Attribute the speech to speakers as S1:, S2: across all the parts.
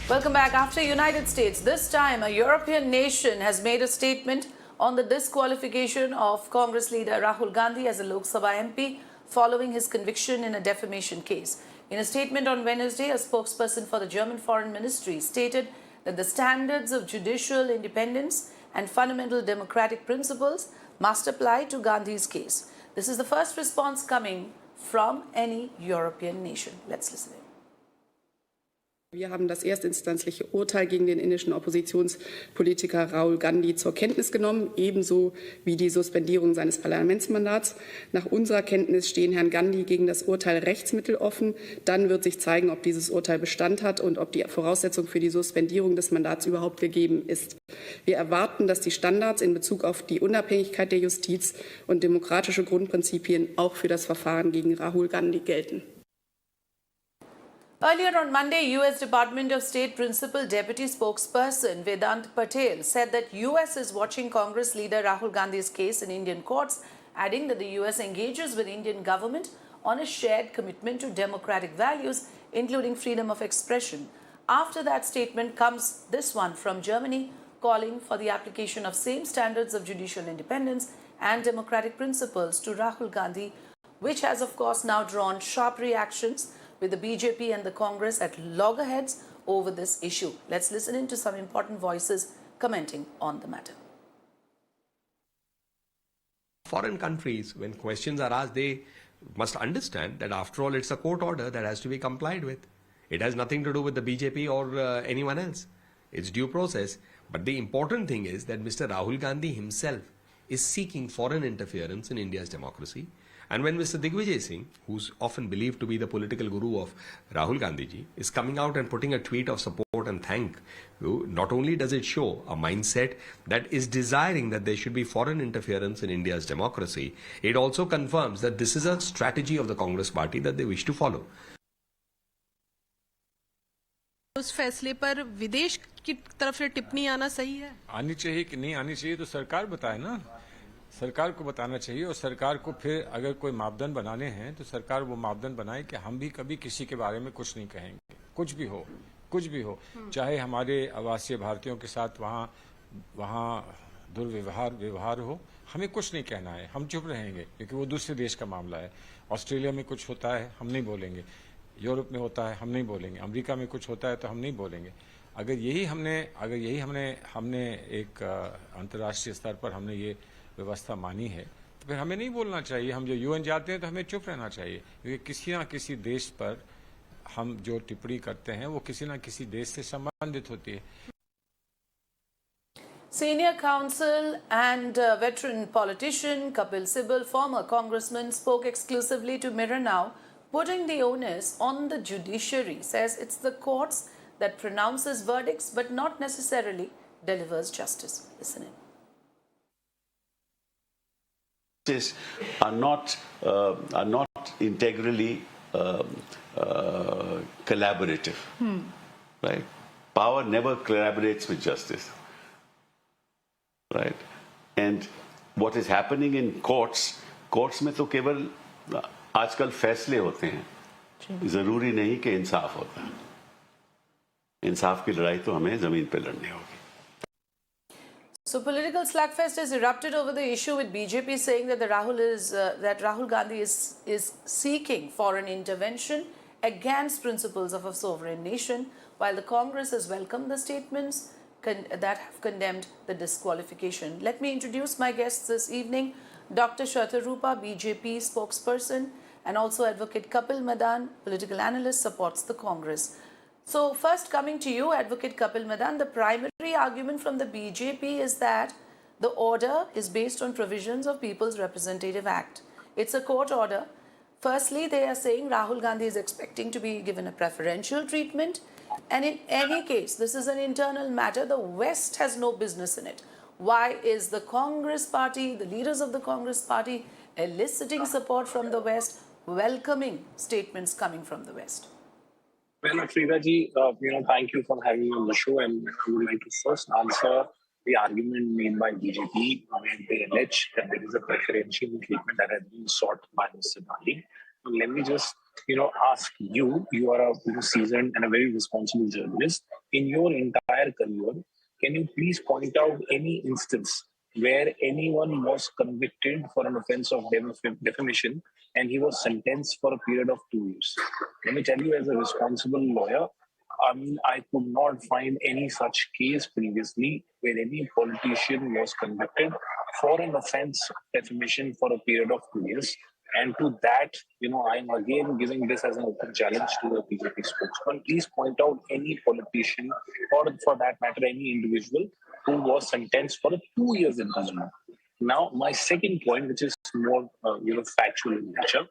S1: Welcome back. After United States, this time a European nation has made a statement on the disqualification of Congress leader Rahul Gandhi as a Lok Sabha MP following his conviction in a defamation case. In a statement on Wednesday, a spokesperson for the German Foreign Ministry stated that the standards of judicial independence and fundamental democratic principles must apply to Gandhi's case. This is the first response coming from any European nation. Let's listen in.
S2: Wir haben das erstinstanzliche Urteil gegen den indischen Oppositionspolitiker Rahul Gandhi zur Kenntnis genommen, ebenso wie die Suspendierung seines Parlamentsmandats. Nach unserer Kenntnis stehen Herrn Gandhi gegen das Urteil Rechtsmittel offen. Dann wird sich zeigen, ob dieses Urteil Bestand hat und ob die Voraussetzung für die Suspendierung des Mandats überhaupt gegeben ist. Wir erwarten, dass die Standards in Bezug auf die Unabhängigkeit der Justiz und demokratische Grundprinzipien auch für das Verfahren gegen Rahul Gandhi gelten.
S1: Earlier on Monday, U.S. Department of State Principal Deputy Spokesperson Vedant Patel said that U.S. is watching Congress leader Rahul Gandhi's case in Indian courts, adding that the U.S. engages with Indian government on a shared commitment to democratic values, including freedom of expression. After that statement comes this one from Germany, calling for the application of same standards of judicial independence and democratic principles to Rahul Gandhi, which has of course now drawn sharp reactions, with the BJP and the Congress at loggerheads over this issue. Let's listen in to some important voices commenting on the matter.
S3: Foreign countries, when questions are asked, they must understand that after all it's a court order that has to be complied with. It has nothing to do with the BJP or anyone else. It's due process. But the important thing is that Mr. Rahul Gandhi himself is seeking foreign interference in India's democracy. And when Mr. Digvijay Singh, who's often believed to be the political guru of Rahul Gandhi ji, is coming out and putting a tweet of support and thank you, not only does it show a mindset that is desiring that there should be foreign interference in India's democracy, it also confirms that this is a strategy of the Congress party that they wish to follow.
S4: उस फैसले पर विदेश की तरफ से टिप्पणी आना सही है?
S5: आनी चाहिए कि नहीं आनी चाहिए तो सरकार बताए ना, सरकार को बताना चाहिए। और सरकार को फिर अगर कोई मापदंड बनाने हैं तो सरकार वो मापदंड बनाए कि हम भी कभी किसी के बारे में कुछ नहीं कहेंगे, कुछ भी हो, चाहे हमारे आवासीय भारतीयों के साथ वहाँ दुर्व्यवहार हो, हमें कुछ नहीं कहना है, हम चुप रहेंगे क्योंकि वो दूसरे देश का मामला है। ऑस्ट्रेलिया में कुछ होता है हम नहीं बोलेंगे, यूरोप में होता है हम नहीं बोलेंगे, अमेरिका में कुछ होता है तो हम नहीं बोलेंगे। अगर यही हमने एक अंतर्राष्ट्रीय स्तर पर हमने ये व्यवस्था मानी है तो फिर हमें नहीं बोलना चाहिए। हम जो यूएन जाते हैं तो हमें चुप रहना चाहिए, क्योंकि किसी ना किसी देश पर हम जो टिप्पणी करते हैं वो किसी ना किसी देश से संबंधित होती है।
S1: Senior counsel and veteran politician Kapil Sibal, former congressman, spoke exclusively to Mirror Now, putting the onus on the judiciary. Says it's the courts that pronounces verdicts but not necessarily delivers justice. Listen in.
S6: Are not integrally collaborative, right? Power never collaborates with justice, right? And what is happening in courts में तो केवल आजकल फैसले होते हैं, जरूरी नहीं कि इंसाफ होता है। इंसाफ की लड़ाई तो हमें जमीन पे लड़नी होगी।
S1: So political slugfest has erupted over the issue, with BJP saying that Rahul Gandhi is seeking foreign intervention against principles of a sovereign nation, while the Congress has welcomed the statements that have condemned the disqualification. Let me introduce my guests this evening. Dr. Shatorupa, BJP spokesperson, and also Advocate Kapil Madan, political analyst, supports the Congress. So first, coming to you, Advocate Kapil Madan, the primary argument from the BJP is that the order is based on provisions of People's Representative Act. It's a court order. Firstly, they are saying Rahul Gandhi is expecting to be given a preferential treatment, and in any case, this is an internal matter. The West has no business in it. Why is the Congress party, the leaders of the Congress party, eliciting support from the West, welcoming statements coming from the West?
S7: Well, Afrida ji, thank you for having me on the show, and I would like to first answer the argument made by BJP when they allege that there is a preferential treatment that has been sought by Mr. Gandhi. let me just, ask you. You are a seasoned and a very responsible journalist. In your entire career, can you please point out any instance where anyone was convicted for an offense of defamation and he was sentenced for a period of 2 years? Let me tell you, as a responsible lawyer, I could not find any such case previously where any politician was convicted for an offense of defamation for a period of 2 years. And to that, I am again giving this as an open challenge to the BJP spokesman. Please point out any politician, or for that matter, any individual who was sentenced for a 2 years imprisonment. Now, my second point, which is more, factual in nature,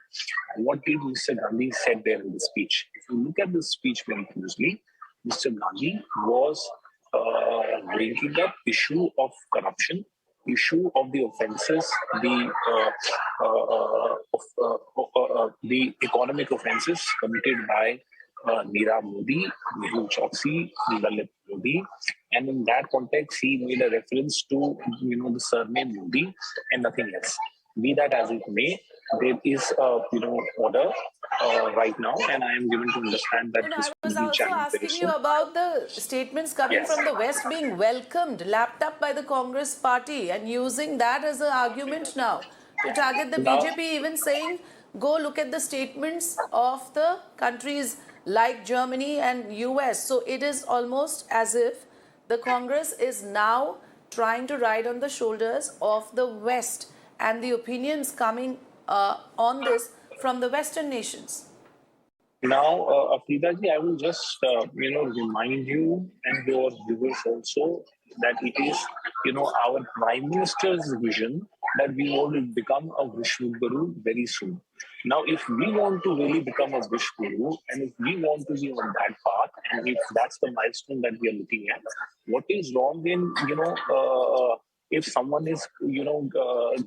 S7: what did Mr. Gandhi said there in the speech? If you look at the speech very closely, Mr. Gandhi was bringing up issue of corruption, issue of the offences, the economic offences committed by Nirav Modi, Mehul Choksi, Lalit Modi, and in that context, he made a reference to the surname Modi and nothing else. Be that as it may, there is a order right now, and I am given to understand that this
S1: I was
S7: will be
S1: also
S7: challenged very
S1: asking
S7: soon.
S1: you about the statements coming
S7: Yes.
S1: from the West being welcomed, lapped up by the Congress party, and using that as an argument now to target the
S7: Now-
S1: BJP, even saying, go look at the statements of the countries like Germany and US. So it is almost as if the Congress is now trying to ride on the shoulders of the West and the opinions coming on this from the Western nations.
S7: Now, Afrida ji, I will just remind you and your viewers also that it is our Prime Minister's vision that we want to become a Vishnu Guru very soon. Now, if we want to really become a Vishnu Guru, and if we want to be on that path, and if that's the milestone that we are looking at, what is wrong in if someone is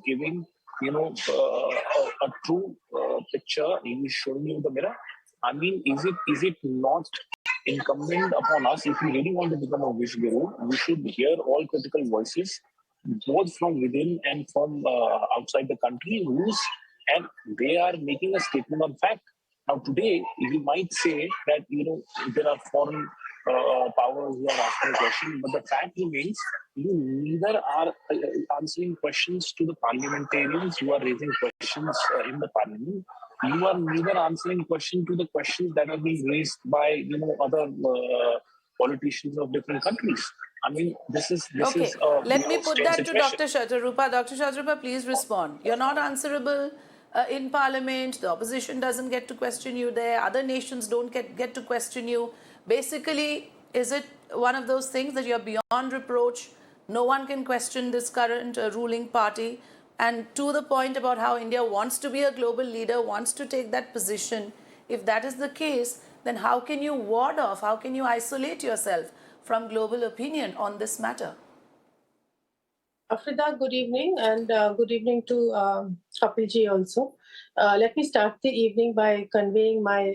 S7: giving a true picture, he is showing you the mirror. I mean, is it not incumbent upon us, if we really want to become a Wish Guru, we should hear all critical voices, both from within and from outside the country, and they are making a statement on fact. Now, today, you might say that, there are foreign powers who are asking questions, but the fact remains, you neither are answering questions to the parliamentarians who are raising questions in the parliament. You are neither answering questions to the questions that are being raised by other politicians of different countries. I mean, this is
S1: Okay, let me put
S7: strange
S1: that to
S7: situation.
S1: Dr. Shatorupa. Dr. Shatorupa, please respond. You're not answerable in Parliament. The opposition doesn't get to question you there. Other nations don't get to question you. Basically, is it one of those things that you're beyond reproach? No one can question this current ruling party. And to the point about how India wants to be a global leader, wants to take that position, if that is the case, then how can you ward off, how can you isolate yourself from global opinion on this matter?
S8: Afrida, good evening, and good evening to Kapil ji also. Let me start the evening by conveying my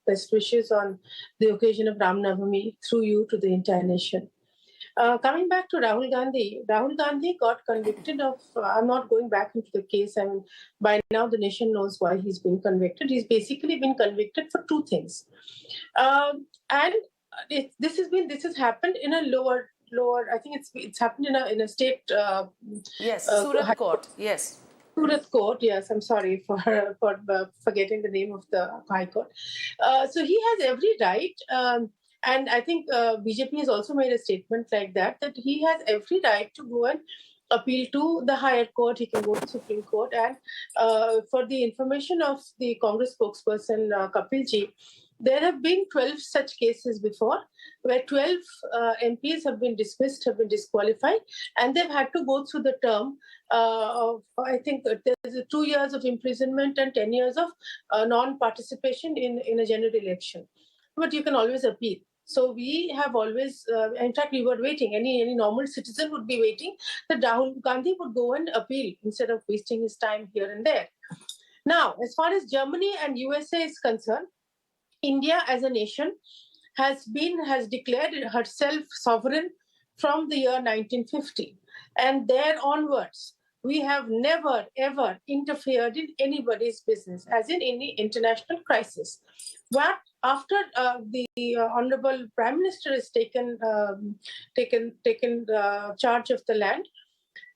S8: best wishes on the occasion of Ram Navami through you to the entire nation. Coming back to Rahul Gandhi got convicted of, I'm not going back into the case, I mean, by now the nation knows why he's been convicted. He's basically been convicted for two things. And this has happened in a lower, I think it's happened in a state...
S1: yes, Surat court, yes.
S8: Surat court, yes, I'm sorry for forgetting the name of the High Court. So he has every right... and I think BJP has also made a statement like that he has every right to go and appeal to the higher court. He can go to Supreme Court. And for the information of the Congress spokesperson, Kapil ji, there have been 12 such cases before where 12 MPs have been dismissed, have been disqualified, and they've had to go through the term of, I think there's 2 years of imprisonment and 10 years of non-participation in a general election. But you can always appeal. So we have always, in fact, we were waiting. Any normal citizen would be waiting that Rahul Gandhi would go and appeal instead of wasting his time here and there. Now, as far as Germany and USA is concerned, India as a nation has declared herself sovereign from the year 1950. And there onwards, we have never, ever interfered in anybody's business, as in any international crisis. But after the Honorable Prime Minister has taken charge of the land,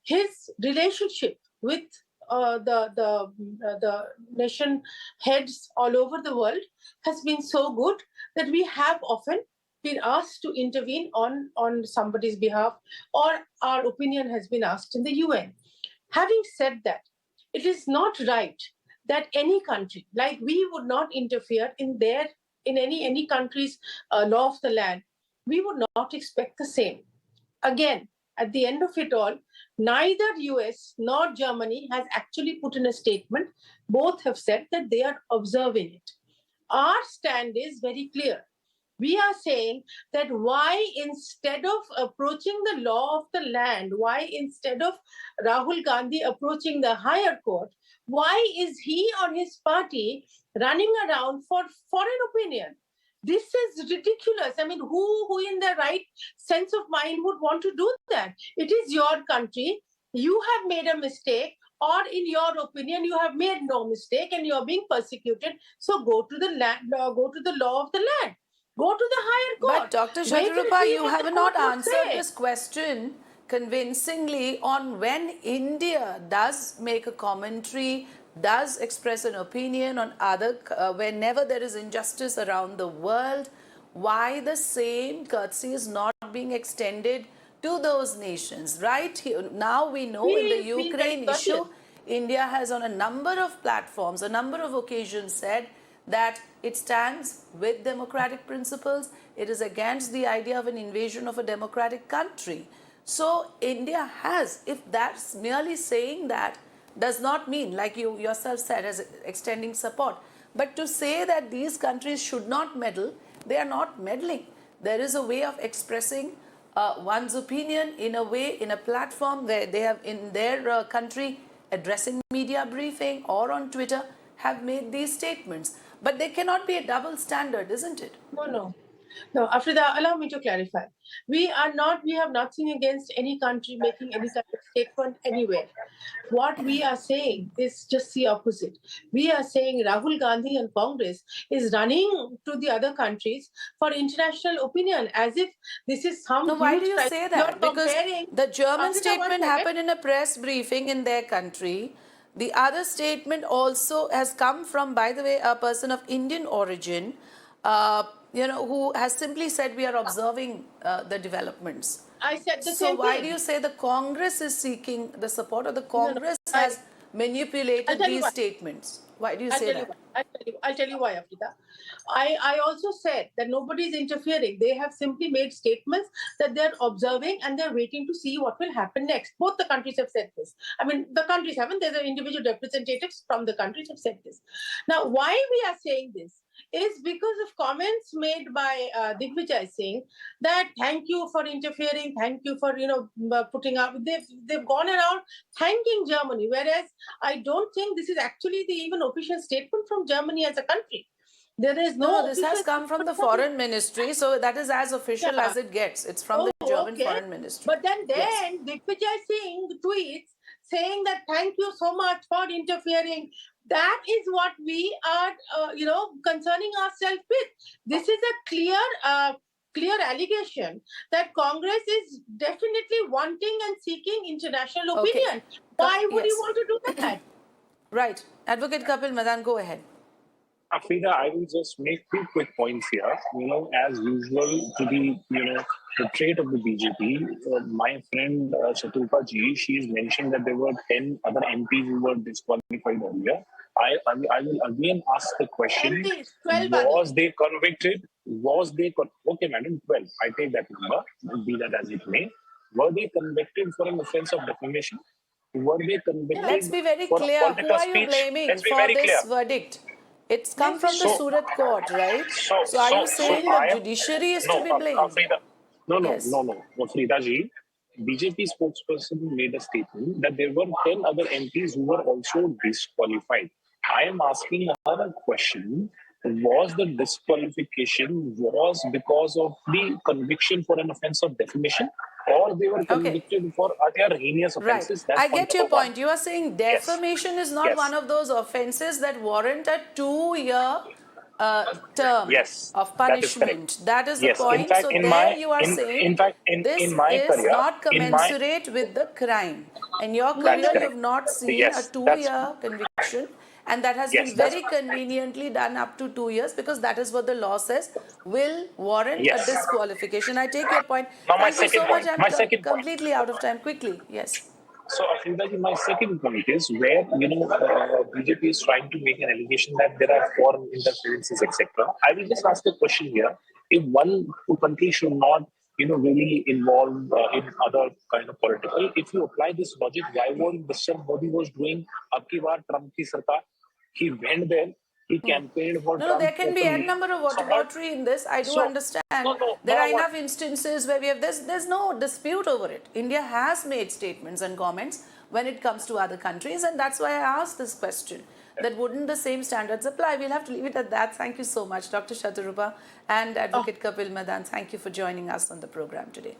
S8: his relationship with the nation heads all over the world has been so good that we have often been asked to intervene on somebody's behalf, or our opinion has been asked in the UN. Having said that, it is not right that any country, like we would not interfere in any country's law of the land. We would not expect the same. Again, at the end of it all, neither US nor Germany has actually put in a statement. Both have said that they are observing it. Our stand is very clear. We are saying that why, instead of approaching the law of the land, why instead of Rahul Gandhi approaching the higher court, why is he or his party running around for foreign opinion? This is ridiculous. I mean, who in their right sense of mind would want to do that? It is your country. You have made a mistake, or in your opinion, you have made no mistake and you're being persecuted. So go to the land, go to the law of the land. Go to the higher court.
S1: But Dr. Shatorupa, you have not answered this question convincingly on when India does make a commentary, does express an opinion on whenever there is injustice around the world, why the same courtesy is not being extended to those nations. Right here, now we know in the Ukraine issue, India has on a number of platforms, a number of occasions said that it stands with democratic principles. It is against the idea of an invasion of a democratic country. So India has, if that's merely saying that, does not mean, like you yourself said, as extending support. But to say that these countries should not meddle, they are not meddling. There is a way of expressing one's opinion in a way, in a platform where they have in their country addressing media briefing or on Twitter have made these statements. But there cannot be a double standard, isn't it?
S8: No, Afrida, allow me to clarify. We have nothing against any country making any kind of statement anywhere. What we are saying is just the opposite. We are saying Rahul Gandhi and Congress is running to the other countries for international opinion, as if this is some.
S1: No, why do you say that? Because the German statement happened in a press briefing in their country. The other statement also has come from, by the way, a person of Indian origin, who has simply said we are observing the developments.
S8: I said the same
S1: So why
S8: thing.
S1: do you say the Congress is seeking the support, or the Congress has manipulated these statements? Why do you say that?
S8: I'll tell you why, Afrida. I also said that nobody is interfering. They have simply made statements that they're observing and they're waiting to see what will happen next. Both the countries have said this. I mean, the countries haven't. There's individual representatives from the countries have said this. Now, why we are saying this is because of comments made by Digvijay saying that thank you for interfering, thank you for putting up. They've gone around thanking Germany, whereas I don't think this is actually the even official statement from Germany as a country. There is no.
S1: This has come from the foreign ministry, so that is as official as it gets. It's from the German foreign ministry.
S8: But then Digvijay Singh tweets saying that thank you so much for interfering. That is what we are, concerning ourselves with. This is a clear allegation that Congress is definitely wanting and seeking international opinion. Why would you want to do that?
S1: Right. Advocate Kapil Madan, go ahead.
S7: Afrida, I will just make two quick points here. As usual, to the trait of the BJP, my friend Shatorupa ji, she's mentioned that there were 10 other MPs who were disqualified earlier. I will again ask the question, was they convicted? Okay, madam, 12. I take that number, be that as it may. Were they convicted for an offense of defamation? Were they convicted?
S1: Let's be very clear. Who are you blaming for this verdict? It's come from the Surat court, right? So are you saying the judiciary is to be blamed?
S7: Afrida, no, Afrida ji, BJP spokesperson made a statement that there were 10 other MPs who were also disqualified. I am asking her a question. Was the disqualification because of the conviction for an offense of defamation, or or they were convicted for other heinous offences.
S1: Right. I get your point. You are saying
S7: Yes.
S1: defamation is not
S7: Yes.
S1: one of those offences that warrant a 2-year term
S7: Yes,
S1: of
S7: that is correct.
S1: punishment. That is the
S7: Yes,
S1: point.
S7: in fact,
S1: so
S7: in
S1: there
S7: my-
S1: you are saying
S7: in fact, in my
S1: this
S7: career,
S1: is not
S7: in my-
S1: commensurate with the crime. In your
S7: That's
S1: career, you
S7: correct.
S1: have not seen
S7: Yes,
S1: a
S7: that's-
S1: 2-year conviction, and that has
S7: Yes,
S1: been
S7: that's-
S1: very conveniently done up to 2 years because that is what the law says will warrant a
S7: Yes.
S1: disqualification. I take your point.
S7: Now, my
S1: Thank you so
S7: second
S1: much.
S7: point-
S1: I'm
S7: my second point.
S1: completely out of time. Quickly, yes.
S7: So, Afrida ji, my second point is where BJP is trying to make an allegation that there are foreign interferences, etc. I will just ask a question here: if one country should not, really involve in other kind of political, if you apply this logic, why was Mr. Modi was doing Abki Baar Trump ki sarkar? He went there. He campaigned for
S1: No,
S7: Trump.
S1: there can be
S7: openly.
S1: n number of whataboutery in this. I do
S7: So-
S1: understand.
S7: No,
S1: there are
S7: what-
S1: enough instances where we have there's no dispute over it. India has made statements and comments when it comes to other countries, and that's why I asked this question. That wouldn't the same standards apply? We'll have to leave it at that. Thank you so much, Dr. Shatorupa and Advocate Kapil Madan. Thank you for joining us on the program today.